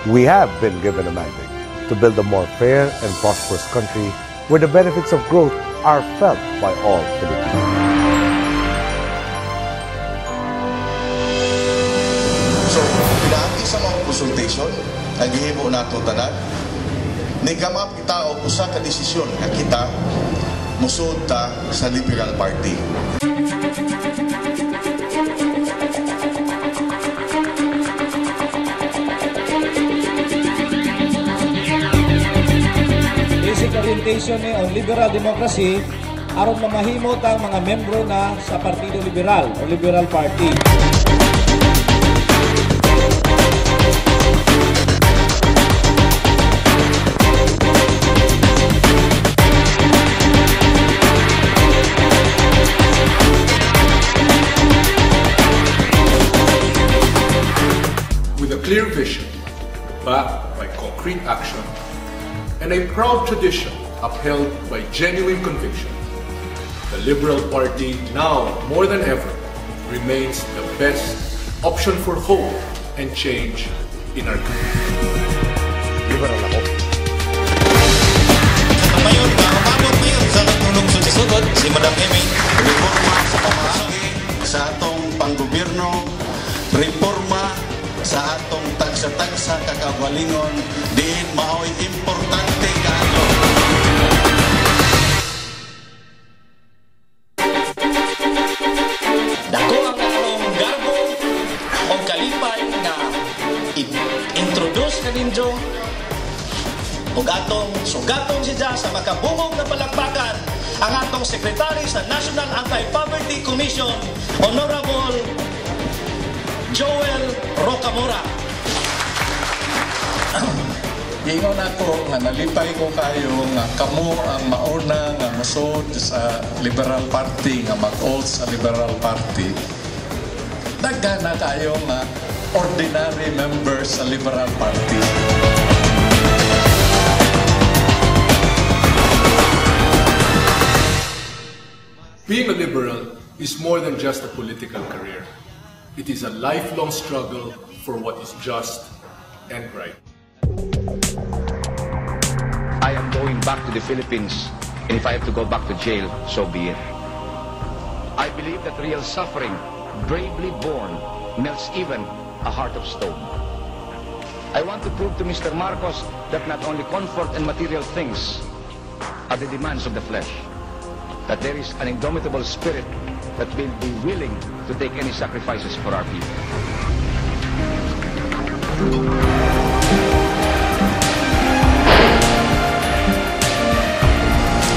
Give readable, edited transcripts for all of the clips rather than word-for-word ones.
We have been given a mandate to build a more fair and prosperous country where the benefits of growth are felt by all Filipinos. So, pinaagi sa mga consultation, naghihimo na itong tanan, nigamap kita o usa ka desisyon nga kita musud ta sa Liberal Party. Basic orientation ni on liberal democracy aron mamahimo tang mga membro na sa Partido Liberal o Liberal Party. With a clear vision, backed by concrete action, and a proud tradition upheld by genuine conviction, the Liberal Party now more than ever remains the best option for hope and change in our country. Liberal ako. Ngayon, umabot ngayon sa natulong susunod si Madam Amy, reforma sa pamahagi sa atong panggobyerno, reforma sa atong tagsa-tagsa kakagalingon, diin mao'y importante kaano. Dako ang atong garbo o kalipay na introduce ka ninyo o atong sugatong siya sa makabungog na palakpakan ang atong Secretary sa National Anti-Poverty Commission, Honorable Joel Rocamora. Ingon ako nga nalipay ko kayo nga kamo ang mauna nga musod sa Liberal Party nga mag-oath sa Liberal Party. Daghan na kayo nga ordinary members sa Liberal Party. Being a liberal is more than just a political career. It is a lifelong struggle for what is just and right. I am going back to the Philippines, and if I have to go back to jail, so be it. I believe that real suffering, bravely borne, melts even a heart of stone. I want to prove to Mr. Marcos that not only comfort and material things are the demands of the flesh, that there is an indomitable spirit that will be willing to take any sacrifices for our people.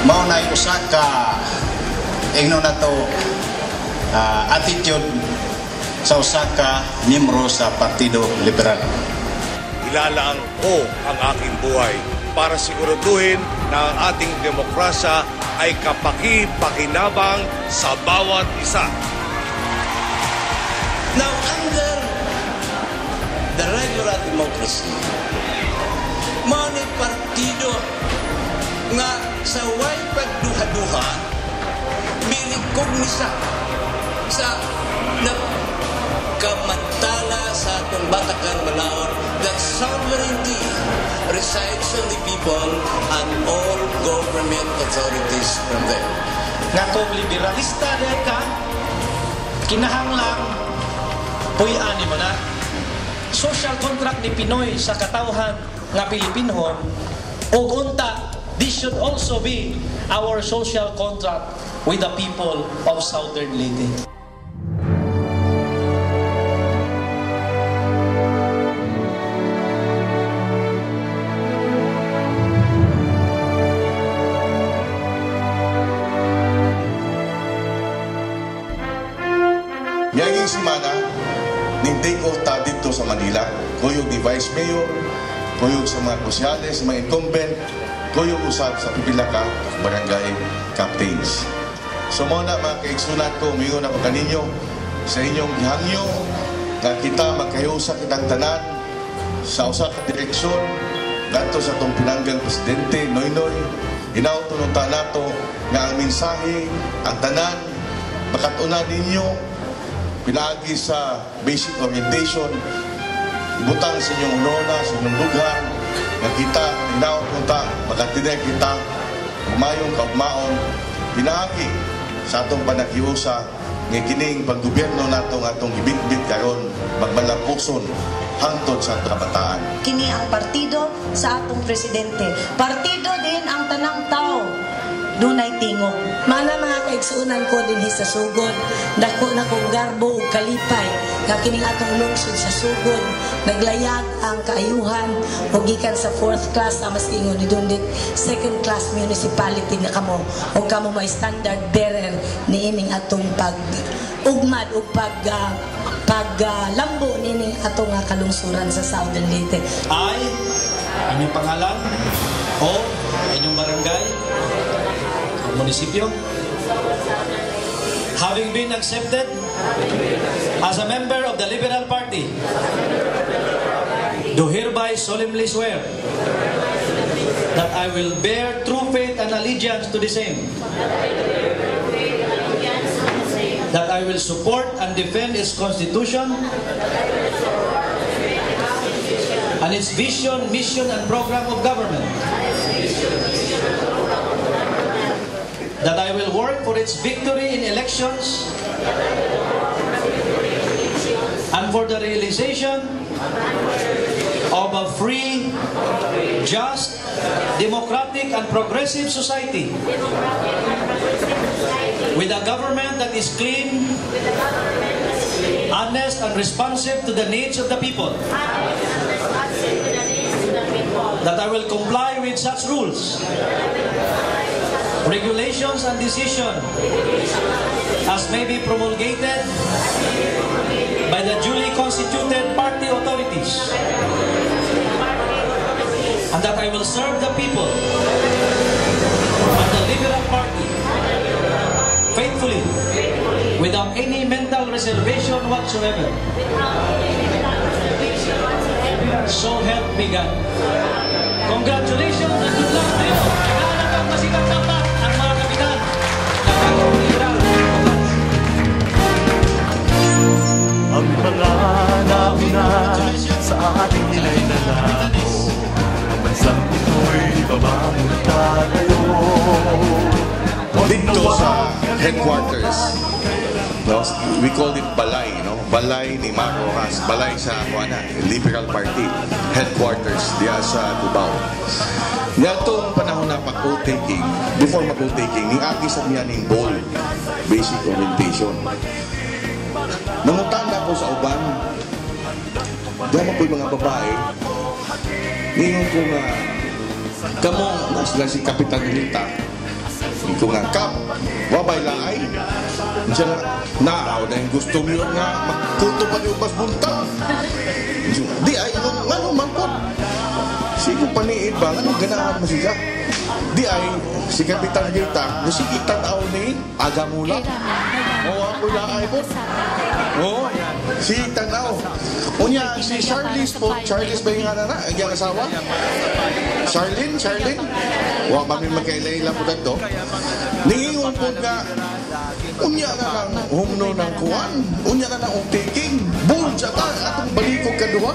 Maunay usa ka ingno na to attitude sa usa ka miyembro sa Partido Liberal. Ilalaan ko ang aking buhay para siguraduhin na ang ating demokrasya ay kapaki-pakinabang sa bawat isa. Now, under the regular democracy, mao ni partido nga sa way pagduha-duha milikog ni sa kamantala sa atong batakan malaon that sovereignty resides on the people and all government authorities from them. Nga kung liberalista dahil ka, kinahanglang puy-an mo na social contract ni Pinoy sa katawhan nga Pilipinhon o unta, this should also be our social contract with the people of Southern Leyte. Ngayong semana, ning-take off ta dito sa Manila, kuyog ni Vice Mayor, kuyog sa mga konsyales, sa mga incumbent, kuyog usab sa pipila ka barangay captains. So muna mga kaigsunan ko, umingon ako kaninyo sa inyong gihangyo na kita magkahiusa kitang tanan sa usa ka direksyon dato sa itong pinanggang Presidente Noynoy. Inautununta nato nga ang mensahe, ang tanan, makatuna ninyo, pinagi sa basic orientation, butang sa inyong unona, sa inyong lugar, nga kita, inaot punta, magatinay kita, umayong kaugmaon, pinaagi sa atong panakiusa, nga kining paggobyerno nato nga atong ibitbit karon magmalapuson hangtod sa kabataan. Kini ang partido sa atong presidente. Partido din ang tanang tao. Dunay tingog. Mana mga kaigsuunan ko din sa sugod, dako na kong garbo ug kalipay nga kining atong lungsod sa sugod naglayag ang kaayuhan ug gikan sa 4th class sa mas ingon ni dundit 2nd class municipality nga kamo ug kamo may standard bearer niining atong pag ugmad ug paglambo nining atong kalungsuran sa Southern Leyte. I, inyong pangalan o inyong barangay munisipyo, having been accepted as a member of the Liberal Party, do hereby solemnly swear that I will bear true faith and allegiance to the same, that I will support and defend its constitution and its vision, mission, and program of government, that I will work for its victory in elections and for the realization of a free, just, democratic, and progressive society with a government that is clean, honest, and responsive to the needs of the people. That I will comply with such rules, regulations, and decisions as may be promulgated by the duly constituted party authorities, and that I will serve the people of the Liberal Party faithfully without any mental reservation whatsoever. So help me God. Congratulations and good luck to you. Naghahanap masikat-sapat ang mga kapitan ng bagong liberal. Ang mga nauna sa ating inay na lako, ang bansang ito'y babangon tayo. Dito sa headquarters, no, we call it balay, no? Balay ni Mar Rojas, balay sa Liberal Party headquarters diya sa Cubao. Nitong panahon na mag-taking, before mag-taking, ni agi sa niya ning bold basic orientation. Nangutan na ko sa uban, diyan po yung mga babae, ngayon ko nga, kamong nasla si Kapitan Nilita, ito nga, Kap, wabay lang ay. Diyan nga, naaw na yung gusto mo nga, magkuto pa yung bas buntang. Di ay, ano man po. Sige paniid ba, ano ganahan mo siya? Di ay, si Kapitan Nilita, nasikitan aw ni Aga Mula. O, ako lang ay po. O, si Tanaw. Unya, si Charlize po, Charlize ba yung nga na, yung asawa? Charlene? Wa kami magkailay lang po dito. Ningingon po nga, unya na lang humno ng kuwan, unya na lang taking, bull siya ta, atong balikog kaduha.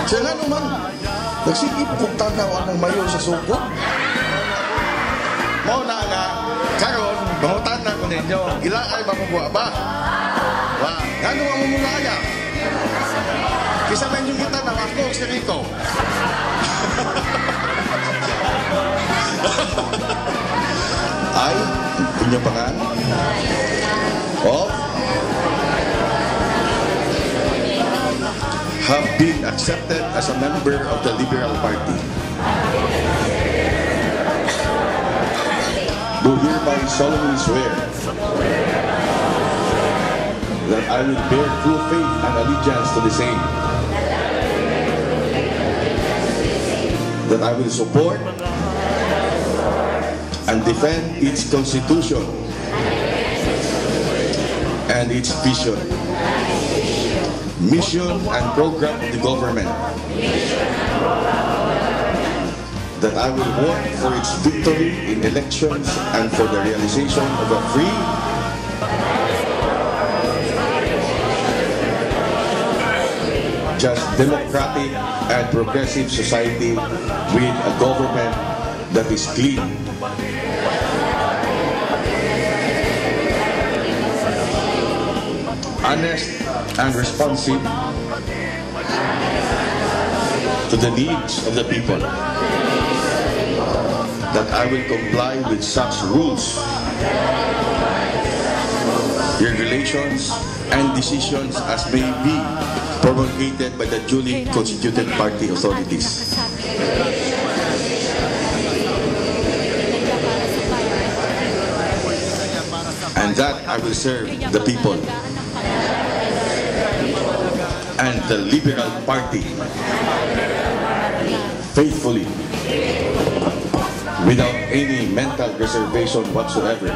Siya nga naman, nagsigip kong tanawan ng mayo sa suko. Mo na nga, karon, bangutan na ko ninyo, ilaay mamubuha ba? Wa, ano ang mumulaya? Kisa man yung kita ng ako, si Rico. Ay, inyong pangan? Of have been accepted as a member of the Liberal Party. Do hereby solemnly swear that I will bear true faith and allegiance to the same, that I will support and defend its constitution and its vision, mission and program of the government, that I will work for its victory in elections and for the realization of a free, just democratic and progressive society with a government that is clean, honest and responsive to the needs of the people, that I will comply with such rules, regulations, and decisions as may be promulgated by the duly constituted party authorities. And that I will serve the people and the Liberal Party faithfully, without any mental reservation whatsoever.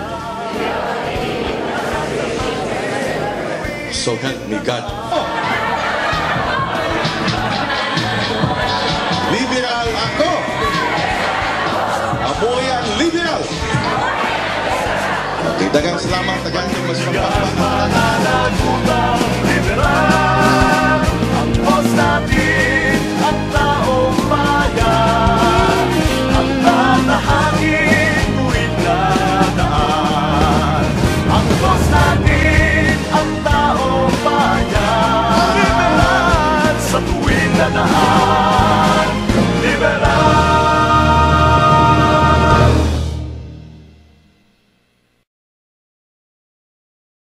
So help me God. Liberal ako! Amoy ang liberal! Okay, dagang salamat, dagang mas Liberal, ang boss natin.